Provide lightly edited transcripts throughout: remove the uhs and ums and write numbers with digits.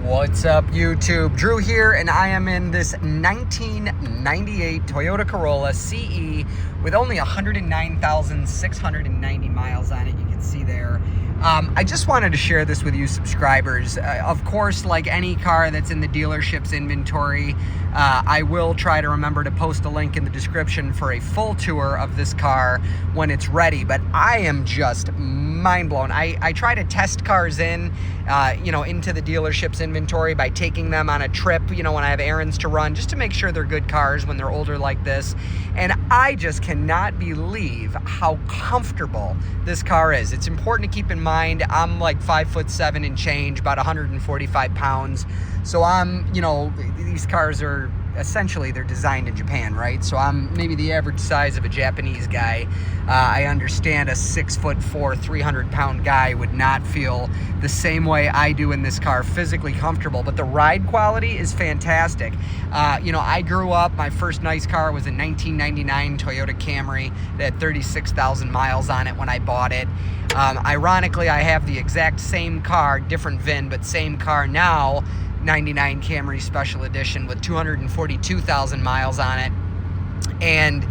What's up, YouTube? Drew here, and I am in this 1998 Toyota Corolla CE with only 109,690 miles on it. You can see there. I just wanted to share this with you subscribers. Of course, like any car that's in the dealership's inventory, I will try to remember to post a link in the description for a full tour of this car when it's ready. But I am just mind blown. I try to test cars into the dealership's inventory by taking them on a trip, when I have errands to run, just to make sure they're good cars when they're older like this. And I just cannot believe how comfortable this car is. It's important to keep in mind, I'm like 5'7" and change, about 145 pounds. So I'm, these cars are essentially, they're designed in Japan, right? So I'm maybe the average size of a Japanese guy. I understand a 6'4", 300-pound guy would not feel the same way I do in this car, physically comfortable, but the ride quality is fantastic. I grew up, my first nice car was a 1999 Toyota Camry that had 36,000 miles on it when I bought it. Ironically, I have the exact same car, different VIN, but same car now, 99 Camry Special Edition with 242,000 miles on it. And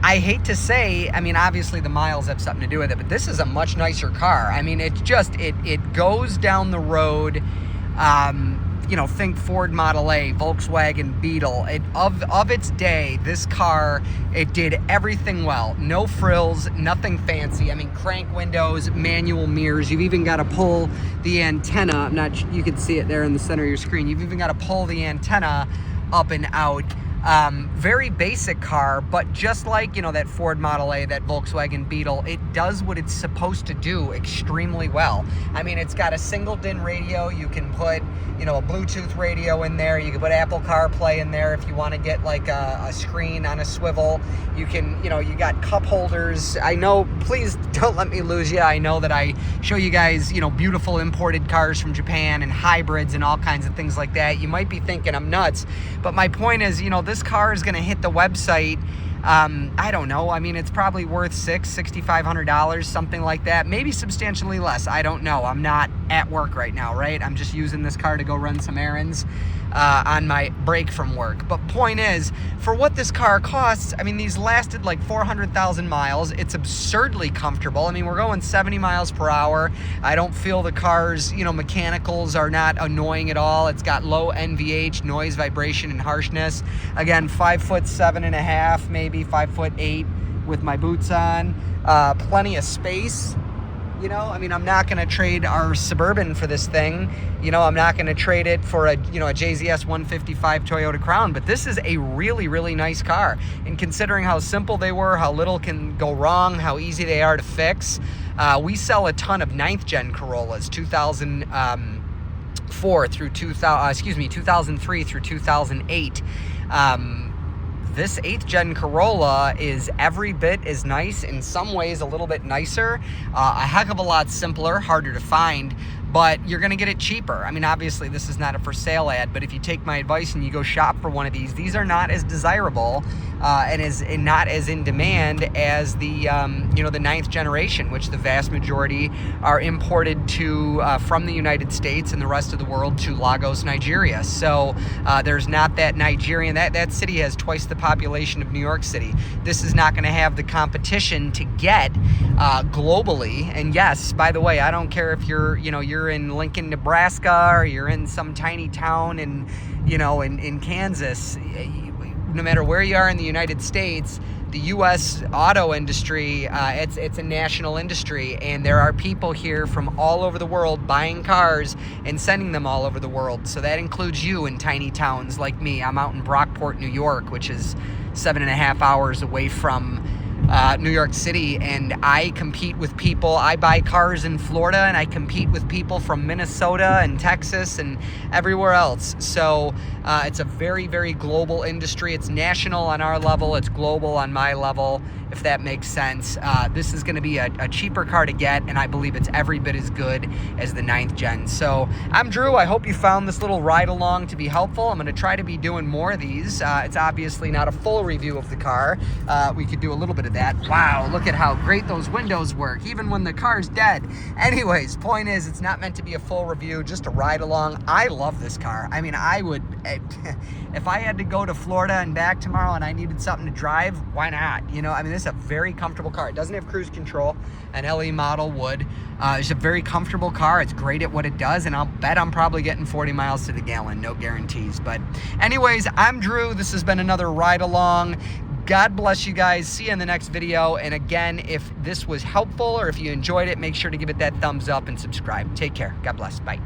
I hate to say, obviously the miles have something to do with it, but this is a much nicer car. It goes down the road, think Ford Model A, Volkswagen Beetle. Of its day, this car, it did everything well. No frills, nothing fancy. Crank windows, manual mirrors. You've even got to pull the antenna. You can see it there in the center of your screen. You've even got to pull the antenna up and out. Very basic car, but just like, that Ford Model A, that Volkswagen Beetle, it does what it's supposed to do extremely well. It's got a single DIN radio. You can put, a Bluetooth radio in there. You can put Apple CarPlay in there if you want to get like a screen on a swivel. You can, you got cup holders. I know, please don't let me lose you. I know that I show you guys, beautiful imported cars from Japan and hybrids and all kinds of things like that. You might be thinking I'm nuts, but my point is, this car is going to hit the website. I don't know. It's probably worth $6,500, something like that. Maybe substantially less. I don't know. I'm not at work right now, right? I'm just using this car to go run some errands on my break from work. But point is, for what this car costs, these lasted like 400,000 miles. It's absurdly comfortable. We're going 70 miles per hour. I don't feel the car's, mechanicals are not annoying at all. It's got low NVH, noise, vibration, and harshness. Again, 5'7.5", maybe 5'8" with my boots on. Plenty of space. I'm not going to trade our Suburban for this thing. I'm not going to trade it for a JZS 155 Toyota Crown, but this is a really, really nice car. And considering how simple they were, how little can go wrong, how easy they are to fix, we sell a ton of 9th gen Corollas, 2003 through 2008. This 8th gen Corolla is every bit as nice, in some ways a little bit nicer, a heck of a lot simpler, harder to find, but you're going to get it cheaper. Obviously this is not a for sale ad, but if you take my advice and you go shop for one of these are not as desirable and not as in demand as the the 9th generation, which the vast majority are imported to from the United States and the rest of the world to Lagos, Nigeria. So there's not that Nigerian, that city has twice the population of New York City. This is not going to have the competition to get globally. And yes, by the way, I don't care if you're in Lincoln, Nebraska, or you're in some tiny town in Kansas. No matter where you are in the United States, the U.S. auto industry, it's a national industry, and there are people here from all over the world buying cars and sending them all over the world. So that includes you in tiny towns like me. I'm out in Brockport, New York, which is 7.5 hours away from New York City, and I compete with people. I buy cars in Florida, and I compete with people from Minnesota and Texas and everywhere else. So it's a very, very global industry. It's national on our level. It's global on my level, if that makes sense. This is going to be a cheaper car to get, and I believe it's every bit as good as the 9th gen. So I'm Drew. I hope you found this little ride along to be helpful. I'm going to try to be doing more of these. It's obviously not a full review of the car. We could do a little bit of that. that. Wow, look at how great those windows work, even when the car's dead. Anyways, point is, it's not meant to be a full review, just a ride along. I love this car. I mean, I would, if I had to go to Florida and back tomorrow and I needed something to drive, why not? You know, I mean, this is a very comfortable car. It doesn't have cruise control. An LE model would. It's a very comfortable car. It's great at what it does, and I'll bet I'm probably getting 40 miles to the gallon. No guarantees. But anyways, I'm Drew. This has been another ride along. God bless you guys. See you in the next video. And again, if this was helpful or if you enjoyed it, make sure to give it that thumbs up and subscribe. Take care. God bless. Bye.